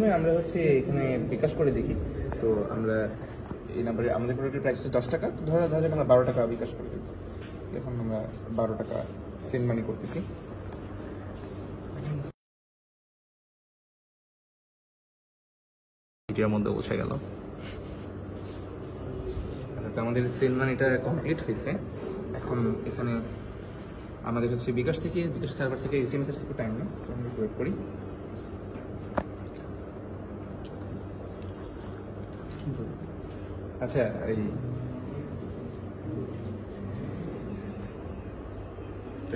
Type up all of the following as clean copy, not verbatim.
প্রথমে আমরা হচ্ছে এখানে বিকাশ করে দেখি। তো আমরা এই নাম্বারে আমাদের প্রোডাক্টের প্রাইস হচ্ছে 10 টাকা, তো ধরা যাক আমরা 12 টাকা বিকাশ করে দেবো। এখন আমরা 12 টাকা সেন্ড মানি করতেছি। এটার মধ্যে পৌঁছে গেল। আচ্ছা, তো আমাদের সেন্ড মানিটা কমপ্লিট হয়েছে। এখন এখানে আমাদের হচ্ছে বিকাশ সার্ভার থেকে এসএমএস এর টাইম না, তো আমরা ওয়েট করি। আচ্ছা, এই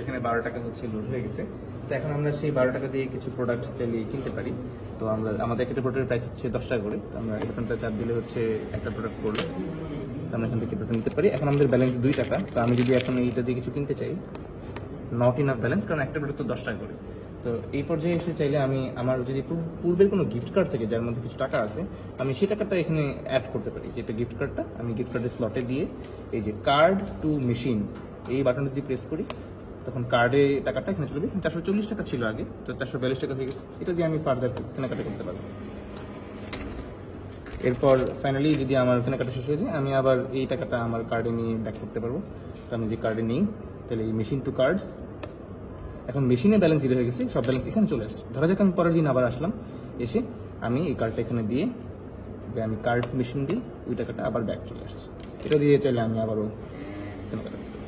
এখানে 12 টাকা হচ্ছে লোড হয়ে গেছে। তো এখন আমরা সেই 12 টাকা দিয়ে কিছু প্রোডাক্ট চালিয়ে কিনতে পারি। তো আমাদের একটা প্রোডাক্টের প্রাইস হচ্ছে 10 টাকা করে। তো আমরা বাটনটা চাপ দিলে হচ্ছে একটা প্রোডাক্ট পড়লো, তো আমরা এখান থেকে প্রোডাক্ট নিতে পারি। এখন আমাদের ব্যালেন্স 2 টাকা। তো আমি যদি এখন এইটা দিয়ে কিছু কিনতে চাই, নট ইনাফ ব্যালেন্স, কারণ একটা প্রোডাক্ট তো 10 টাকা করে। তো এই পর্যায়ে এসে চাইলে আমি আমার যদি পূর্বের কোনো গিফট কার্ড থেকে যার মধ্যে কিছু টাকা আছে, আমি সেই টাকাটা এখানে অ্যাড করতে পারি। যেটা গিফট কার্ডটা আমি গিফট কার্ডের স্লটে দিয়ে এই যে কার্ড টু মেশিন এই বাটনটা যদি প্রেস করি, তখন কার্ডে টাকাটা এখানে চলে যাবে। 440 টাকা ছিল আগে, তো 442 টাকা হয়ে গেছে। এটা দিয়ে আমি ফার্দার কেনাকাটা করতে পারবো। এরপর ফাইনালি যদি আমার কেনাকাটা শেষ হয়ে যায়, আমি আবার এই টাকাটা আমার কার্ডে নিয়ে ব্যাক করতে পারবো। তো আমি যে কার্ডে নিই, তাহলে এই মেশিন টু কার্ড, এখন মেশিনে ব্যালেন্স জিরো হয়ে গেছে, সব ব্যালেন্স এখানে চলে আসছে। ধরা যাক আমি পরের দিন আবার আসলাম, এসে আমি এই কার্ডটা এখানে দিয়ে আমি কার্ড মেশিন দিই, ওই টাকাটা আবার ব্যাক চলে আসছে। এটা দিয়ে চাইলে আমি আবারও কেনাকাটা করতে পারি।